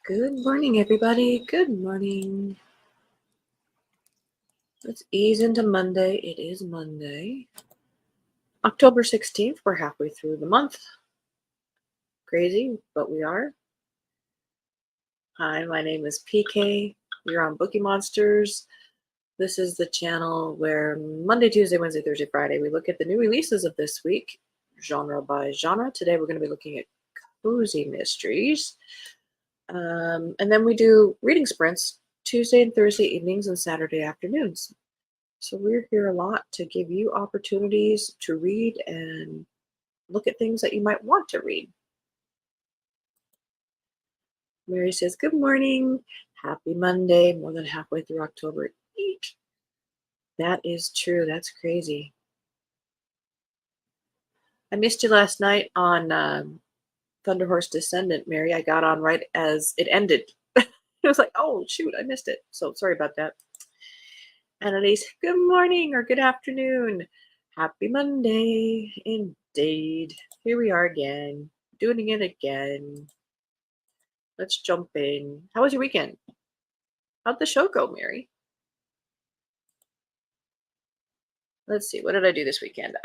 Good morning, everybody. Good morning. Let's ease into Monday. It is Monday, October 16th. We're halfway through the month. Crazy, but we are. Hi, my name is PK. You're on Bookeemonsters. This is the channel where Monday, Tuesday, Wednesday, Thursday, Friday, we look at the new releases of this week, genre by genre. Today, we're going to be looking at cozy mysteries. And then we do reading sprints Tuesday and Thursday evenings and Saturday afternoons. So we're here a lot to give you opportunities to read and look at things that you might want to read. Mary says, good morning. Happy Monday. More than halfway through October. Eek. That is true. That's crazy. I missed you last night on Thunder Horse Descendant, Mary. I got on right as it ended. It was like, oh, shoot, I missed it. So sorry about that. Annalise, good morning or good afternoon. Happy Monday. Indeed. Here we are again, doing it again. Let's jump in. How was your weekend? How'd the show go, Mary? Let's see. What did I do this weekend?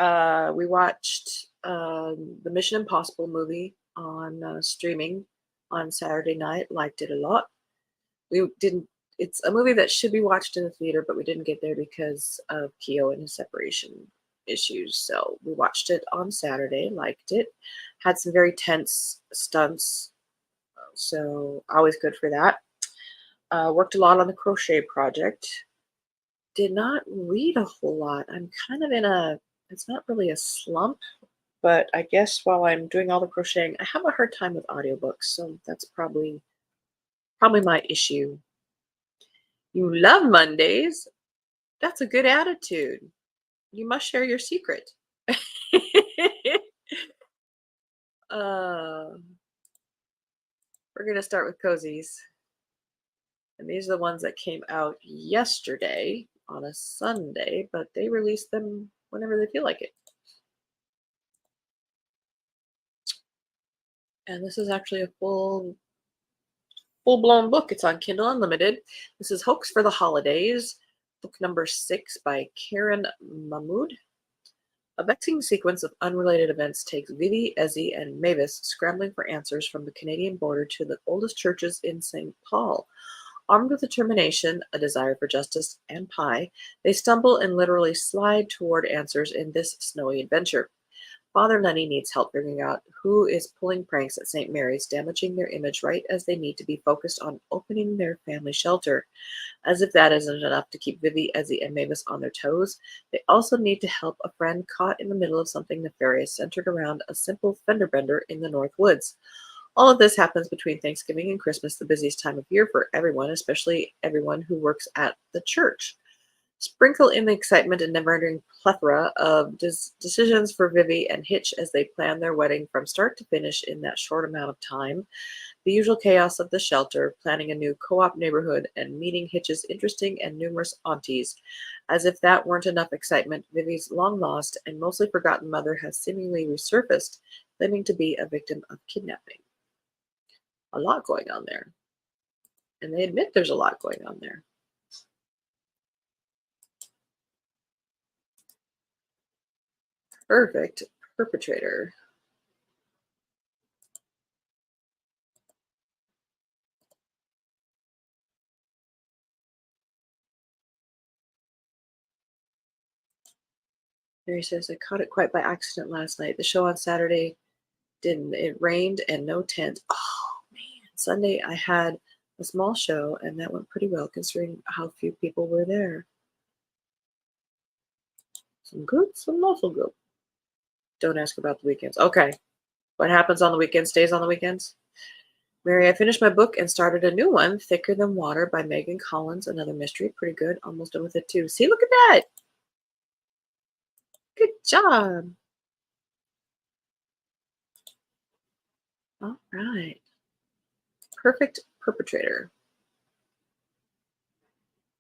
We watched the Mission Impossible movie on streaming on Saturday night. Liked it a lot. We didn't. It's a movie that should be watched in the theater, but we didn't get there because of Keo and his separation issues. So we watched it on Saturday. Liked it. Had some very tense stunts. So always good for that. Worked a lot on the crochet project. Did not read a whole lot. I'm kind of in it's not really a slump, but I guess while I'm doing all the crocheting, I have a hard time with audiobooks, so that's probably my issue. You love Mondays. That's a good attitude. You must share your secret. uh, we're going to start with cozies. And these are the ones that came out yesterday on a Sunday, but they release them whenever they feel like it. And this is actually a full-blown book. It's on Kindle Unlimited. This is Hoax for the Holidays, book number 6 by Karen Mahmood. A vexing sequence of unrelated events takes Vivi, Ezzy, and Mavis scrambling for answers from the Canadian border to the oldest churches in St. Paul. Armed with determination, a desire for justice, and pie, they stumble and literally slide toward answers in this snowy adventure. Father Lenny needs help figuring out who is pulling pranks at St. Mary's, damaging their image right as they need to be focused on opening their family shelter. As if that isn't enough to keep Vivi, Ezzy, and Mavis on their toes, they also need to help a friend caught in the middle of something nefarious centered around a simple fender bender in the North Woods. All of this happens between Thanksgiving and Christmas, the busiest time of year for everyone, especially everyone who works at the church. Sprinkle in the excitement and never-ending plethora of decisions for Vivi and Hitch as they plan their wedding from start to finish in that short amount of time. The usual chaos of the shelter, planning a new co-op neighborhood, and meeting Hitch's interesting and numerous aunties. As if that weren't enough excitement, Vivi's long-lost and mostly forgotten mother has seemingly resurfaced, claiming to be a victim of kidnapping. A lot going on there. And they admit there's a lot going on there. Perfect perpetrator. Mary says, I caught it quite by accident last night. The show on Saturday didn't. It rained and no tent. Oh, man. Sunday, I had a small show, and that went pretty well considering how few people were there. Some good, some not so good. Don't ask about the weekends. Okay. What happens on the weekends stays on the weekends. Mary, I finished my book and started a new one, Thicker Than Water by Megan Collins. Another mystery. Pretty good. Almost done with it, too. See, look at that. Good job. All right. Perfect perpetrator.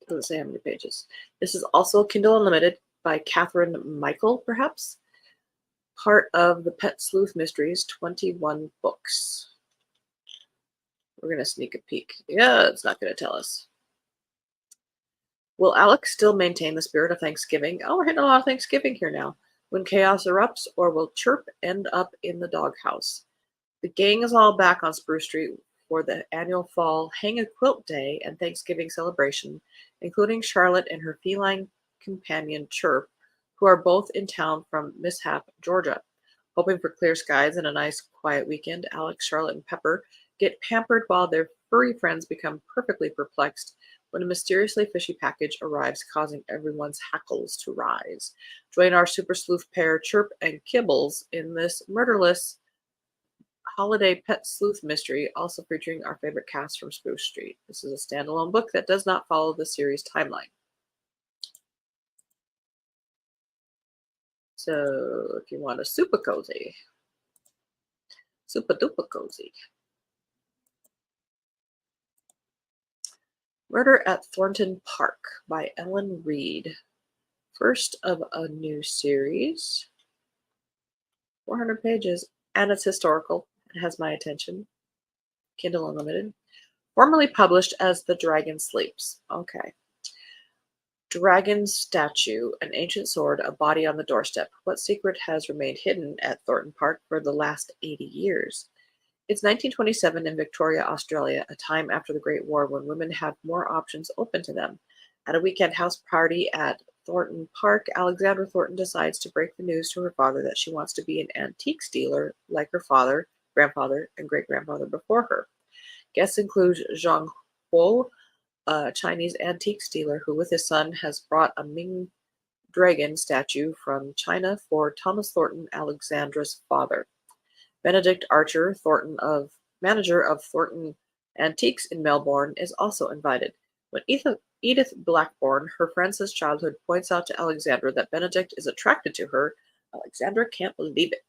Doesn't say how many pages. This is also Kindle Unlimited by Catherine Michael, perhaps. Part of the Pet Sleuth Mysteries, 21 books. We're going to sneak a peek. Yeah, it's not going to tell us. Will Alex still maintain the spirit of Thanksgiving? Oh, we're hitting a lot of Thanksgiving here now. When chaos erupts, or will Chirp end up in the doghouse? The gang is all back on Spruce Street for the annual fall Hang a Quilt Day and Thanksgiving celebration, including Charlotte and her feline companion Chirp, who are both in town from Mishap, Georgia. Hoping for clear skies and a nice, quiet weekend, Alex, Charlotte, and Pepper get pampered while their furry friends become perfectly perplexed when a mysteriously fishy package arrives, causing everyone's hackles to rise. Join our super sleuth pair, Chirp and Kibbles, in this murderless holiday pet sleuth mystery, also featuring our favorite cast from Spruce Street. This is a standalone book that does not follow the series timeline. So if you want a super cozy, super duper cozy, Murder at Thornton Park by Ellen Reed. First of a new series, 400 pages, and it's historical. It has my attention. Kindle Unlimited. Formerly published as The Dragon Sleeps. Okay. Dragon statue, an ancient sword, a body on the doorstep. What secret has remained hidden at Thornton Park for the last 80 years? It's 1927 in Victoria, Australia, a time after the Great War when women have more options open to them. At a weekend house party at Thornton Park, Alexandra Thornton decides to break the news to her father that she wants to be an antiques dealer like her father, grandfather, and great-grandfather before her. Guests include Zhang Huo, a Chinese antiques dealer who, with his son, has brought a Ming dragon statue from China for Thomas Thornton, Alexandra's father. Benedict Archer, manager of Thornton Antiques in Melbourne, is also invited. When Edith Blackburn, her friend since childhood, points out to Alexandra that Benedict is attracted to her, Alexandra can't believe it.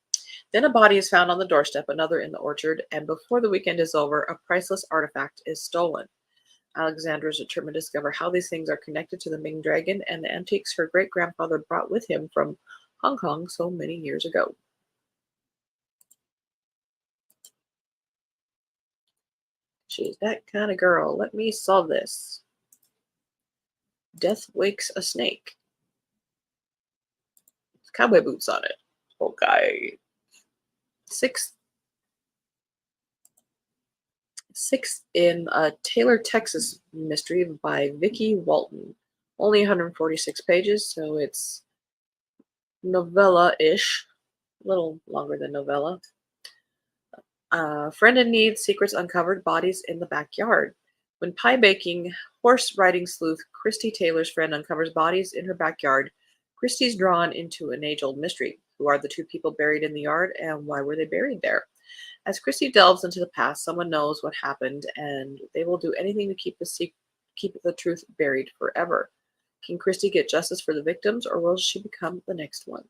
Then a body is found on the doorstep, another in the orchard, and before the weekend is over, a priceless artifact is stolen. Alexandra is determined to discover how these things are connected to the Ming Dragon and the antiques her great-grandfather brought with him from Hong Kong so many years ago. She's that kind of girl. Let me solve this. Death wakes a snake. Cowboy boots on it. Okay. Sixth in a Taylor, Texas mystery by Vicki Walton. Only 146 pages, so it's novella-ish. A little longer than novella. Friend in need, secrets uncovered, bodies in the backyard. When pie-baking, horse-riding sleuth Christy Taylor's friend uncovers bodies in her backyard, Christy's drawn into an age-old mystery. Who are the two people buried in the yard, and why were they buried there? As Christy delves into the past, someone knows what happened, and they will do anything to keep the truth buried forever. Can Christy get justice for the victims, or will she become the next one?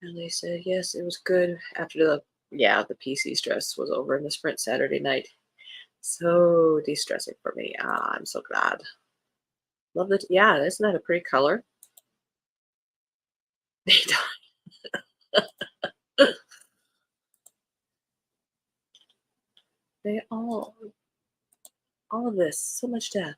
And they said, yes, it was good after the PC stress was over and the sprint Saturday night. So de-stressing for me. I'm so glad. Love it. Yeah, isn't that a pretty color? They die. They all of this, so much death.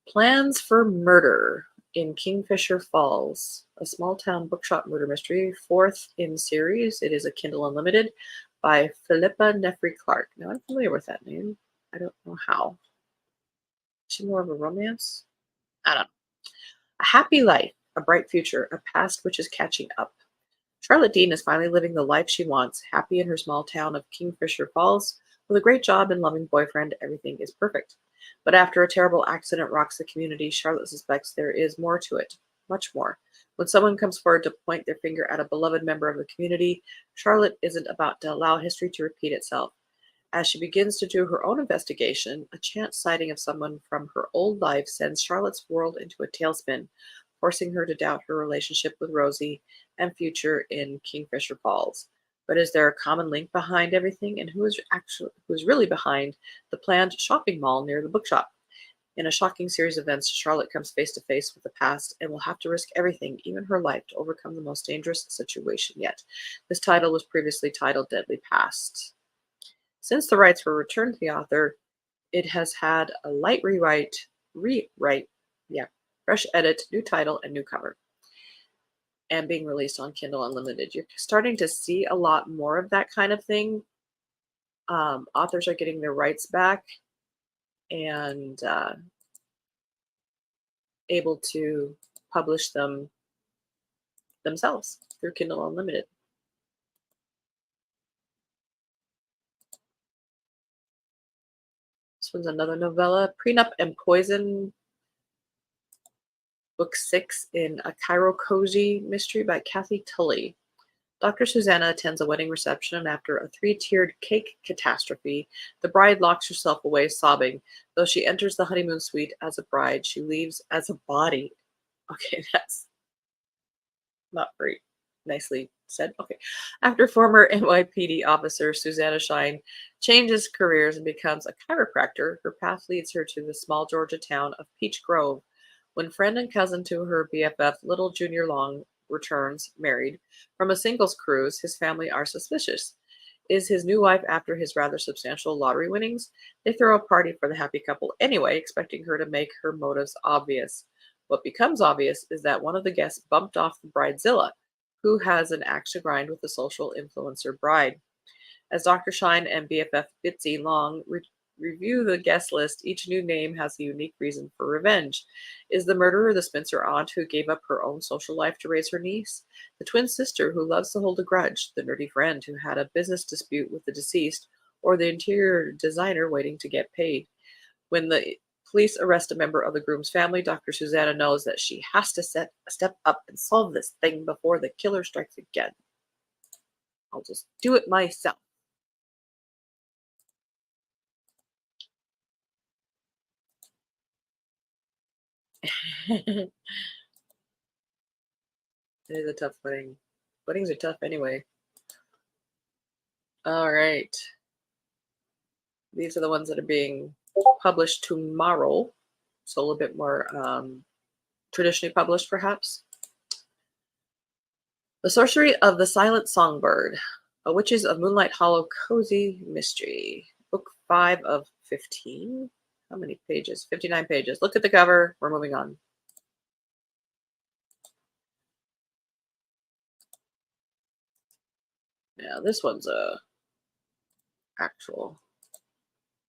Plans for Murder in Kingfisher Falls, a small town bookshop murder mystery, fourth in series. It is a Kindle Unlimited by Philippa Nefri Clark. Now, I'm familiar with that name. I don't know how. Is she more of a romance? I don't know. A happy life, a bright future, a past which is catching up. Charlotte Dean is finally living the life she wants, happy in her small town of Kingfisher Falls. With a great job and loving boyfriend, everything is perfect. But after a terrible accident rocks the community, Charlotte suspects there is more to it, much more. When someone comes forward to point their finger at a beloved member of the community, Charlotte isn't about to allow history to repeat itself. As she begins to do her own investigation, a chance sighting of someone from her old life sends Charlotte's world into a tailspin, forcing her to doubt her relationship with Rosie and future in Kingfisher Falls. But is there a common link behind everything? And who's really behind the planned shopping mall near the bookshop? In a shocking series of events, Charlotte comes face to face with the past and will have to risk everything, even her life, to overcome the most dangerous situation yet. This title was previously titled Deadly Past. Since the rights were returned to the author, it has had a light rewrite, yeah, fresh edit, new title, and new cover, and being released on Kindle Unlimited. You're starting to see a lot more of that kind of thing. Authors are getting their rights back and able to publish them themselves through Kindle Unlimited. This one's another novella, Prenup and Poison, Book 6 in a Cairo Cozy mystery by Kathy Tully. Dr. Susanna attends a wedding reception, and after a three-tiered cake catastrophe, the bride locks herself away sobbing. Though she enters the honeymoon suite as a bride, she leaves as a body. Okay, that's not very nicely said. Okay. After former NYPD officer Susanna Shine changes careers and becomes a chiropractor, her path leads her to the small Georgia town of Peach Grove. When friend and cousin to her BFF, Little Junior Long, returns, married, from a singles cruise, his family are suspicious. Is his new wife after his rather substantial lottery winnings? They throw a party for the happy couple anyway, expecting her to make her motives obvious. What becomes obvious is that one of the guests bumped off the bridezilla, who has an axe to grind with the social influencer bride. As Dr. Shine and BFF Bitsy Long review the guest list, each new name has a unique reason for revenge. Is the murderer the spinster aunt who gave up her own social life to raise her niece? The twin sister who loves to hold a grudge? The nerdy friend who had a business dispute with the deceased? Or the interior designer waiting to get paid? When the police arrest a member of the groom's family, Dr. Susanna knows that she has to step up and solve this thing before the killer strikes again. I'll just do it myself. It is a tough wedding. Weddings are tough anyway. All right. These are the ones that are being published tomorrow. So a little bit more traditionally published, perhaps. The Sorcery of the Silent Songbird, A Witches of Moonlight Hollow Cozy Mystery. Book 5 of 15. How many pages? 59 pages. Look at the cover. We're moving on. Now, this one's a actual.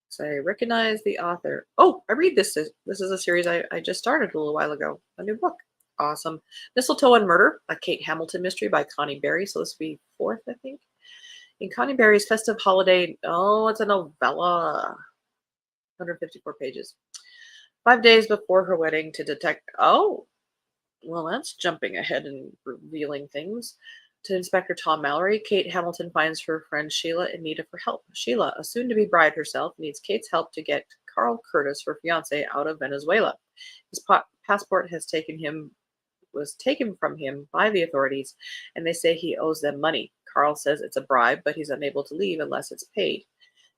So I recognize the author. Oh, I read this. This is a series I just started a little while ago. A new book. Awesome. Mistletoe and Murder, a Kate Hamilton mystery by Connie Berry. So this will be 4th, I think. In Connie Berry's festive holiday. Oh, it's a novella. 154 pages. 5 days before her wedding to detect. Oh, well, that's jumping ahead and revealing things. To Inspector Tom Mallory, Kate Hamilton finds her friend Sheila in need of her help. Sheila, a soon to be bride herself, needs Kate's help to get Carl Curtis, her fiance, out of Venezuela. His passport was taken from him by the authorities, and they say he owes them money. Carl says it's a bribe, but he's unable to leave unless it's paid.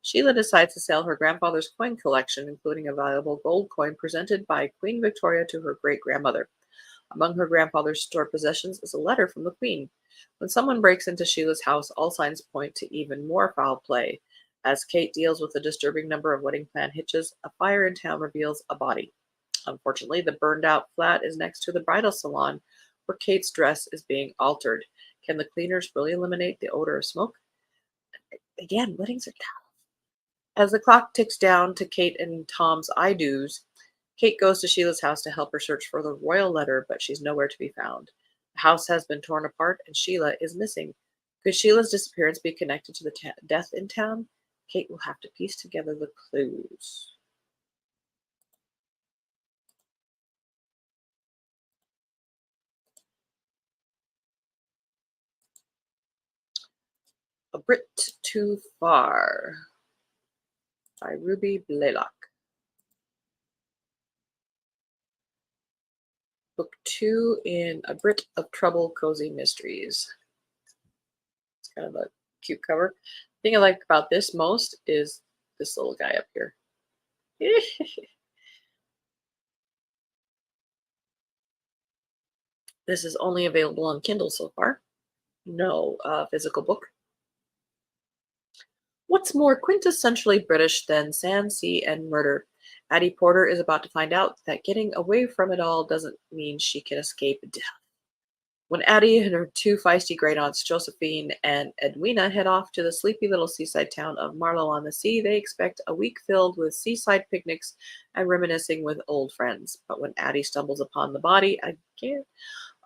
Sheila decides to sell her grandfather's coin collection, including a valuable gold coin presented by Queen Victoria to her great grandmother. Among her grandfather's stored possessions is a letter from the Queen. When someone breaks into Sheila's house, all signs point to even more foul play. As Kate deals with a disturbing number of wedding plan hitches, a fire in town reveals a body. Unfortunately, the burned out flat is next to the bridal salon where Kate's dress is being altered. Can the cleaners really eliminate the odor of smoke? Again, weddings are tough. As the clock ticks down to Kate and Tom's I do's, Kate goes to Sheila's house to help her search for the royal letter, but she's nowhere to be found. The house has been torn apart and Sheila is missing. Could Sheila's disappearance be connected to the death in town? Kate will have to piece together the clues. A Brit Too Far by Ruby Blaylock. Book 2 in A Brit of Trouble Cozy Mysteries. It's kind of a Cute cover. The thing I like about this most is this little guy up here. This is only available on Kindle so far. No physical book. What's more quintessentially British than sand, sea, and murder? Addie Porter is about to find out that getting away from it all doesn't mean she can escape death. When Addie and her two feisty great aunts, Josephine and Edwina, head off to the sleepy little seaside town of Marlow on the Sea, they expect a week filled with seaside picnics and reminiscing with old friends. But when Addie stumbles upon the body again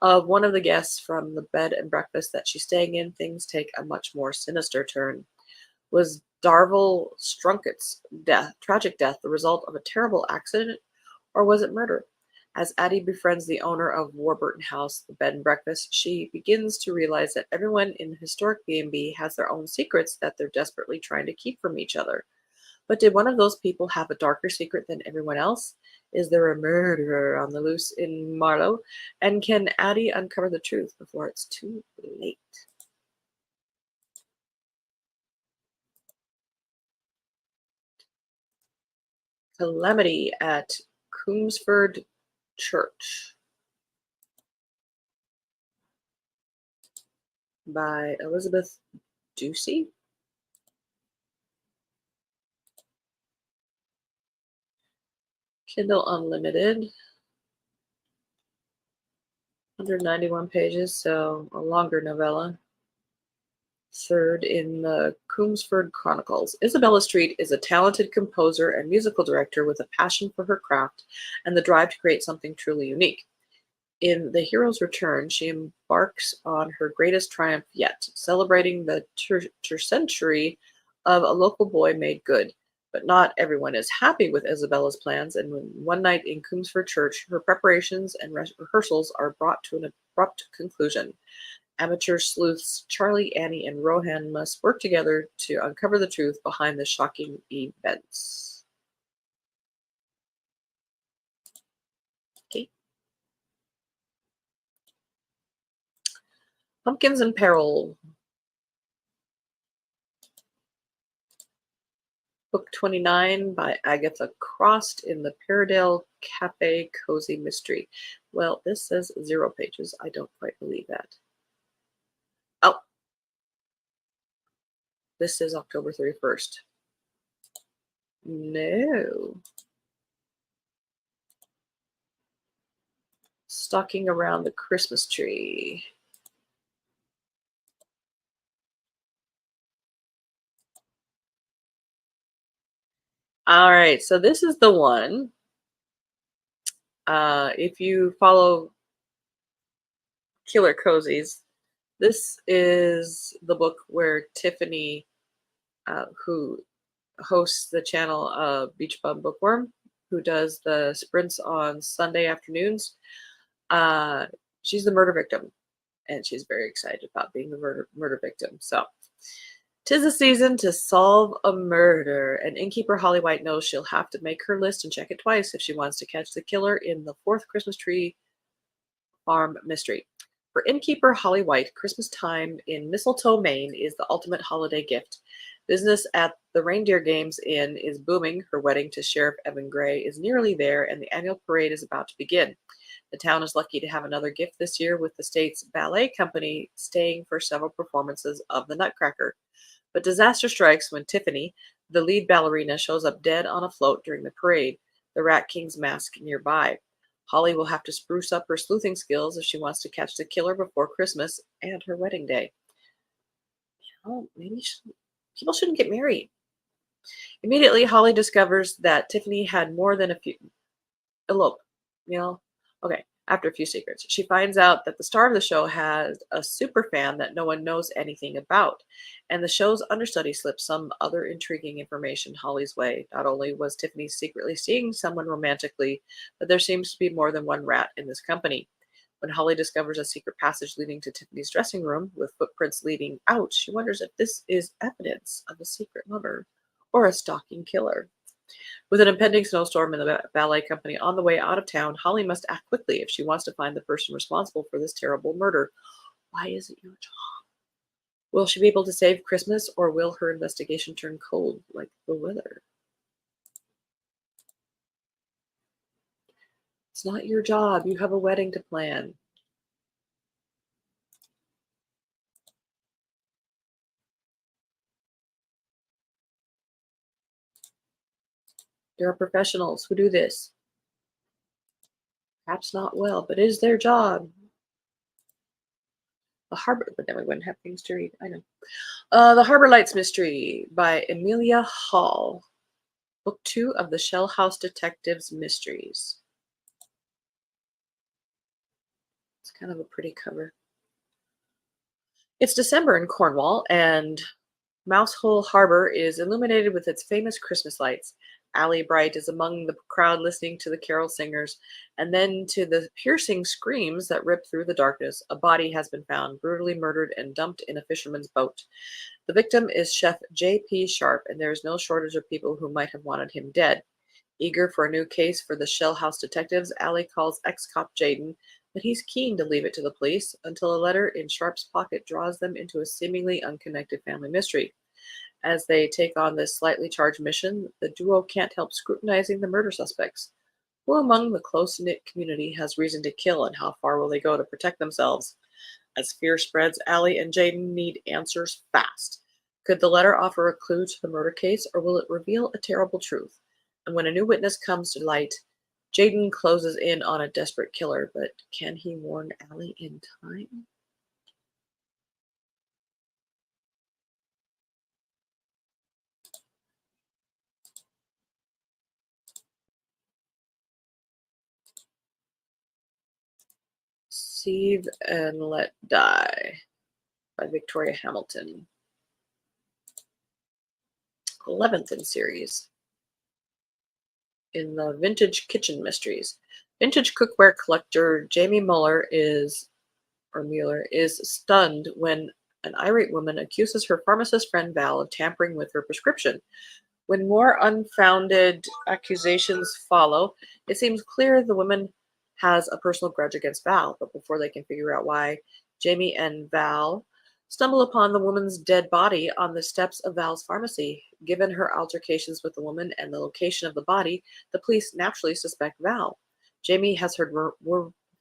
of one of the guests from the bed and breakfast that she's staying in, things take a much more sinister turn. Was Darvell Strunkett's tragic death, the result of a terrible accident, or was it murder? As Addie befriends the owner of Warburton House, the bed and breakfast, she begins to realize that everyone in the historic B&B has their own secrets that they're desperately trying to keep from each other. But did one of those people have a darker secret than everyone else? Is there a murderer on the loose in Marlow? And can Addie uncover the truth before it's too late? Calamity at Coomsford Church by Elizabeth Ducey. Kindle Unlimited. 191 pages, so a longer novella. Third in the Coomsford Chronicles. Isabella Street is a talented composer and musical director with a passion for her craft and the drive to create something truly unique. In The Hero's Return, she embarks on her greatest triumph yet, celebrating the tercentenary of A Local Boy Made Good. But not everyone is happy with Isabella's plans, and when one night in Coomsford Church, her preparations and rehearsals are brought to an abrupt conclusion. Amateur sleuths Charlie, Annie, and Rohan must work together to uncover the truth behind the shocking events. Okay. Pumpkins in Peril, Book 29 by Agatha Crost in the Paradale Cafe Cozy Mystery. Well, this says 0 pages. I don't quite believe that. Oh, this is October 31st. No. Stalking around the Christmas tree. All right, so this is the one. If you follow Killer Cozies, this is the book where Tiffany, who hosts the channel Beach Bum Bookworm, who does the sprints on Sunday afternoons, uh, she's the murder victim, and she's very excited about being the murder victim. So, 'tis a season to solve a murder, and innkeeper Holly White knows she'll have to make her list and check it twice if she wants to catch the killer in the fourth Christmas tree farm mystery. For innkeeper Holly White, Christmas time in Mistletoe, Maine is the ultimate holiday gift. Business at the Reindeer Games Inn is booming. Her wedding to Sheriff Evan Gray is nearly there, and the annual parade is about to begin. The town is lucky to have another gift this year, with the state's ballet company staying for several performances of the Nutcracker. But disaster strikes when Tiffany, the lead ballerina, shows up dead on a float during the parade, the Rat King's mask nearby. Holly will have to spruce up her sleuthing skills if she wants to catch the killer before Christmas and her wedding day. Oh, maybe people shouldn't get married. Immediately, Holly discovers that Tiffany had more than a few elope. You know, okay. After a few secrets, she finds out that the star of the show has a super fan that no one knows anything about, and the show's understudy slips some other intriguing information Holly's way. Not only was Tiffany secretly seeing someone romantically, but there seems to be more than one rat in this company. When Holly discovers a secret passage leading to Tiffany's dressing room with footprints leading out, she wonders if this is evidence of a secret lover or a stalking killer. With an impending snowstorm and the ballet company on the way out of town, Holly must act quickly if she wants to find the person responsible for this terrible murder. Why is it your job? Will she be able to save Christmas, or will her investigation turn cold like the weather? It's not your job. You have a wedding to plan. There are professionals who do this. Perhaps not well, but it is their job. The Harbor, but then we wouldn't have things to read. I know. The Harbor Lights Mystery by Amelia Hall. Book 2 of the Shell House Detectives Mysteries. It's kind of a pretty cover. It's December in Cornwall, and Mousehole Harbor is illuminated with its famous Christmas lights. Allie Bright is among the crowd listening to the carol singers, and then to the piercing screams that rip through the darkness. A body has been found, brutally murdered and dumped in a fisherman's boat. The victim is Chef J.P. Sharp, and there is no shortage of people who might have wanted him dead. Eager for a new case for the Shell House detectives, Allie calls ex-cop Jaden, but he's keen to leave it to the police until a letter in Sharp's pocket draws them into a seemingly unconnected family mystery. As they take on this slightly charged mission, the duo can't help scrutinizing the murder suspects. Who among the close-knit community has reason to kill, and how far will they go to protect themselves? As fear spreads, Allie and Jaden need answers fast. Could the letter offer a clue to the murder case, or will it reveal a terrible truth? And when a new witness comes to light, Jaden closes in on a desperate killer, but can he warn Allie in time? Seize and Let Die by Victoria Hamilton. 11th in series. In the Vintage Kitchen Mysteries. Vintage cookware collector Jamie Mueller is stunned when an irate woman accuses her pharmacist friend Val of tampering with her prescription. When more unfounded accusations follow, it seems clear the woman has a personal grudge against Val, but before they can figure out why, Jamie and Val stumble upon the woman's dead body on the steps of Val's pharmacy. Given her altercations with the woman and the location of the body, the police naturally suspect Val. Jamie has heard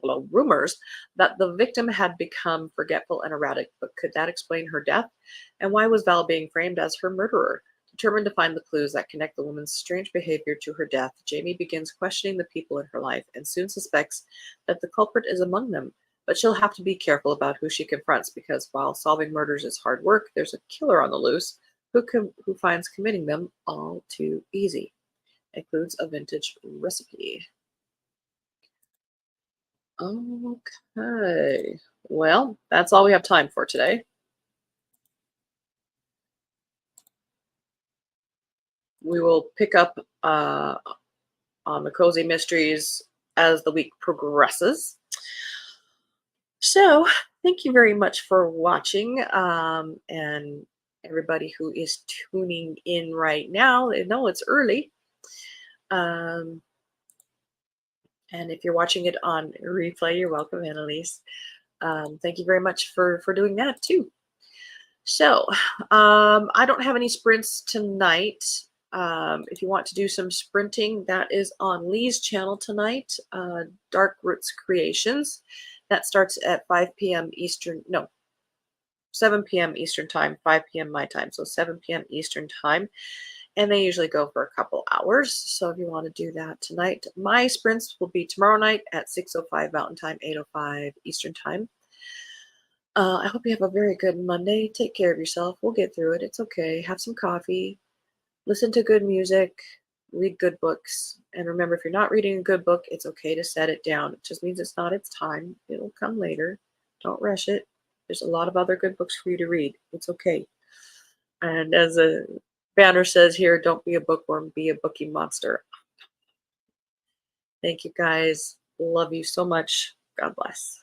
rumors that the victim had become forgetful and erratic, but could that explain her death? And why was Val being framed as her murderer? Determined to find the clues that connect the woman's strange behavior to her death, Jamie begins questioning the people in her life and soon suspects that the culprit is among them. But she'll have to be careful about who she confronts, because while solving murders is hard work, there's a killer on the loose who finds committing them all too easy. Includes a vintage recipe. Okay. Well, that's all we have time for today. We will pick up on the cozy mysteries as the week progresses. So, thank you very much for watching, and everybody who is tuning in right now. I know it's early, um, and if you're watching it on replay, you're welcome, Annalise. Thank you very much for doing that too. So, I don't have any sprints tonight. If you want to do some sprinting, that is on Lee's channel tonight, Dark Roots Creations. That starts at 5 p.m. Eastern, no, 7 p.m. Eastern time, 5 p.m. my time, so 7 p.m. Eastern time. And they usually go for a couple hours. So if you want to do that tonight, my sprints will be tomorrow night at 6:05 Mountain Time, 8:05 Eastern time. I hope you have a very good Monday. Take care of yourself. We'll get through it. It's okay. Have some coffee. Listen to good music. Read good books. And remember, if you're not reading a good book, it's okay to set it down. It just means it's not its time. It'll come later. Don't rush it. There's a lot of other good books for you to read. It's okay. And as a banner says here, don't be a bookworm, be a bookie monster. Thank you guys. Love you so much. God bless.